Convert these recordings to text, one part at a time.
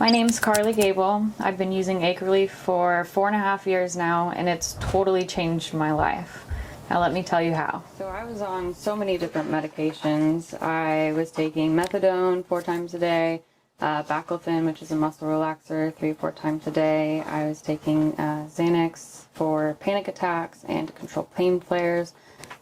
My name's Carly Gable. I've been using Acreleaf for 4.5 years now, and it's totally changed my life. Now let me tell you how. So I was on so many different medications. I was taking methadone 4 times a day, baclofen, which is a muscle relaxer, 3 or 4 times a day. I was taking Xanax for panic attacks and to control pain flares.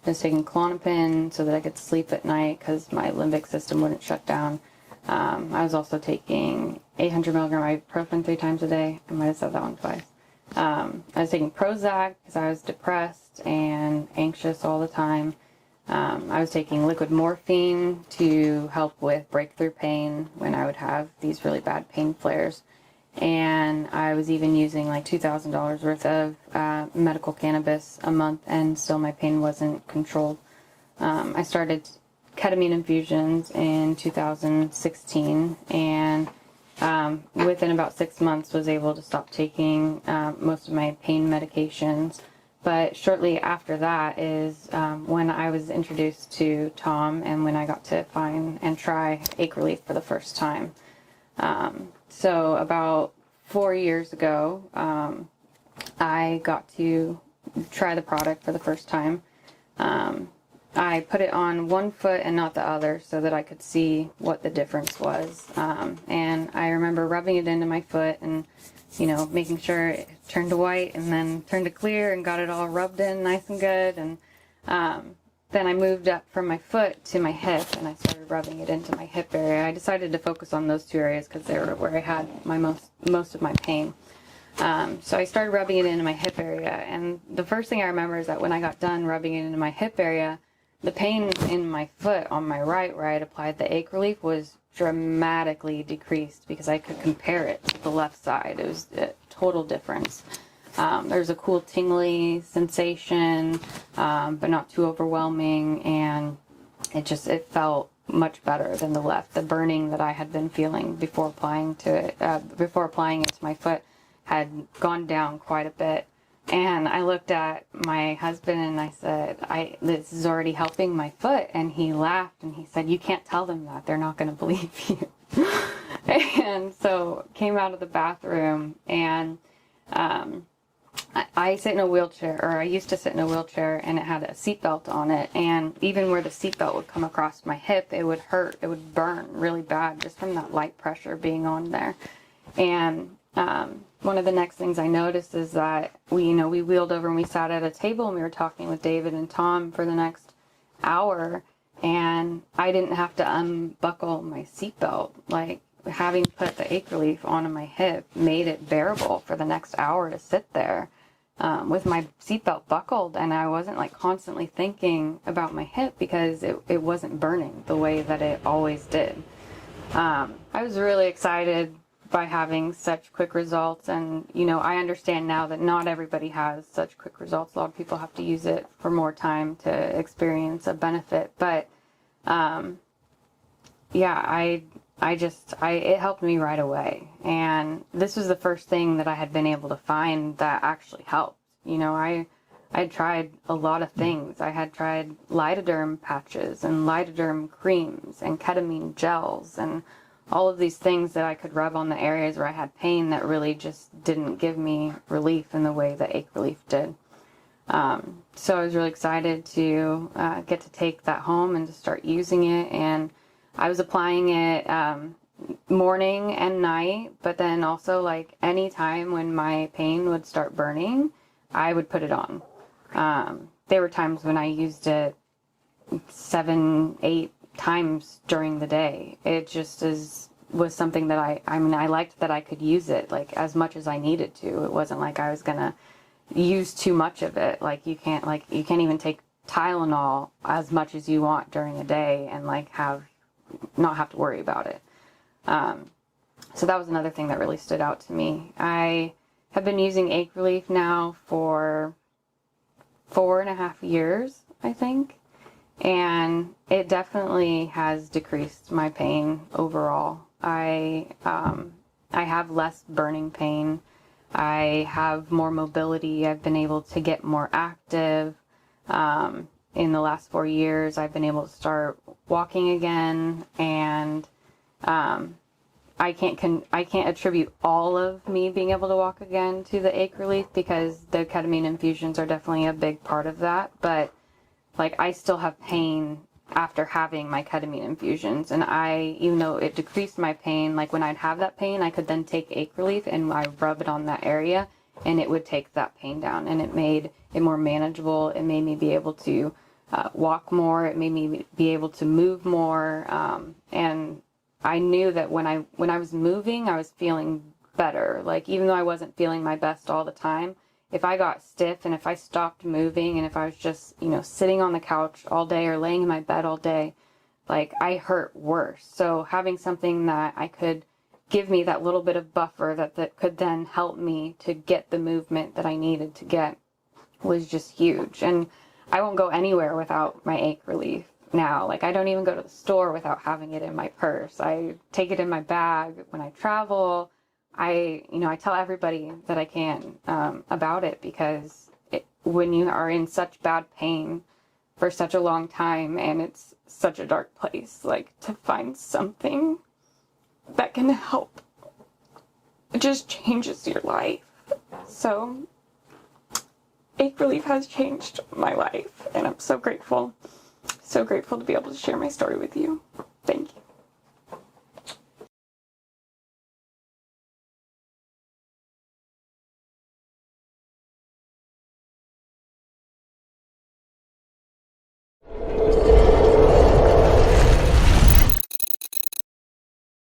I was taking Klonopin so that I could sleep at night because my limbic system wouldn't shut down. I was also taking 800 milligram ibuprofen 3 times a day. I might have said that one twice. I was taking Prozac because I was depressed and anxious all the time. I was taking liquid morphine to help with breakthrough pain when I would have these really bad pain flares. And I was even using like $2,000 worth of medical cannabis a month, and still my pain wasn't controlled. I started ketamine infusions in 2016, and within about 6 months was able to stop taking most of my pain medications. But shortly after that is when I was introduced to Tom, and when I got to find and try Acreleaf for the first time. So about 4 years ago, I got to try the product for the first time. I put it on one foot and not the other so that I could see what the difference was. And I remember rubbing it into my foot and, making sure it turned to white and then turned to clear and got it all rubbed in nice and good. And then I moved up from my foot to my hip and I started rubbing it into my hip area. I decided to focus on those 2 areas because they were where I had my most of my pain. So I started rubbing it into my hip area, and the first thing I remember is that when I got done rubbing it into my hip area, the pain in my foot on my right, where I had applied the Acreleaf, was dramatically decreased because I could compare it to the left side. It was a total difference. There's a cool tingly sensation, but not too overwhelming, and it felt much better than the left. The burning that I had been feeling before applying it to my foot had gone down quite a bit. And I looked at my husband and I said, this is already helping my foot. And he laughed and he said, "You can't tell them that. They're not going to believe you." And so came out of the bathroom, and I sit in a wheelchair, or I used to sit in a wheelchair, and it had a seatbelt on it. And even where the seatbelt would come across my hip, it would hurt. It would burn really bad just from that light pressure being on there. And one of the next things I noticed is that we wheeled over and we sat at a table and we were talking with David and Tom for the next hour, and I didn't have to unbuckle my seatbelt. Like, having put the Acreleaf onto my hip made it bearable for the next hour to sit there with my seatbelt buckled, and I wasn't like constantly thinking about my hip because it wasn't burning the way that it always did. I was really excited by having such quick results, and I understand now that not everybody has such quick results. A lot of people have to use it for more time to experience a benefit, but it helped me right away. And this was the first thing that I had been able to find that actually helped. I had tried a lot of things. I had tried Lidoderm patches and Lidoderm creams and ketamine gels and all of these things that I could rub on the areas where I had pain that really just didn't give me relief in the way that Acreleaf did. So I was really excited to get to take that home and to start using it. And I was applying it morning and night, but then also like any time when my pain would start burning, I would put it on. There were times when I used it 7, 8 times during the day. It just was something that I liked that I could use it like as much as I needed to. It wasn't like I was gonna use too much of it. Like you can't even take Tylenol as much as you want during a day and like not have to worry about it. So that was another thing that really stood out to me. I have been using Acreleaf now for 4.5 years, I think. And it definitely has decreased my pain overall. I have less burning pain. I have more mobility. I've been able to get more active. In the last 4 years, I've been able to start walking again, and I can't attribute all of me being able to walk again to the Ache Relief, because the ketamine infusions are definitely a big part of that. But like, I still have pain after having my ketamine infusions, and even though it decreased my pain, like when I'd have that pain, I could then take Ache Relief and I rub it on that area, and it would take that pain down, and it made it more manageable. It made me be able to walk more. It made me be able to move more, and I knew that when I was moving, I was feeling better. Like, even though I wasn't feeling my best all the time, if I got stiff and if I stopped moving and if I was just, sitting on the couch all day or laying in my bed all day, like, I hurt worse. So having something that I could give me that little bit of buffer that could then help me to get the movement that I needed to get was just huge. And I won't go anywhere without my Ache Relief now. Like, I don't even go to the store without having it in my purse. I take it in my bag when I travel. I tell everybody that I can about it, because when you are in such bad pain for such a long time and it's such a dark place, like, to find something that can help, it just changes your life. So Ache Relief has changed my life, and I'm so grateful to be able to share my story with you.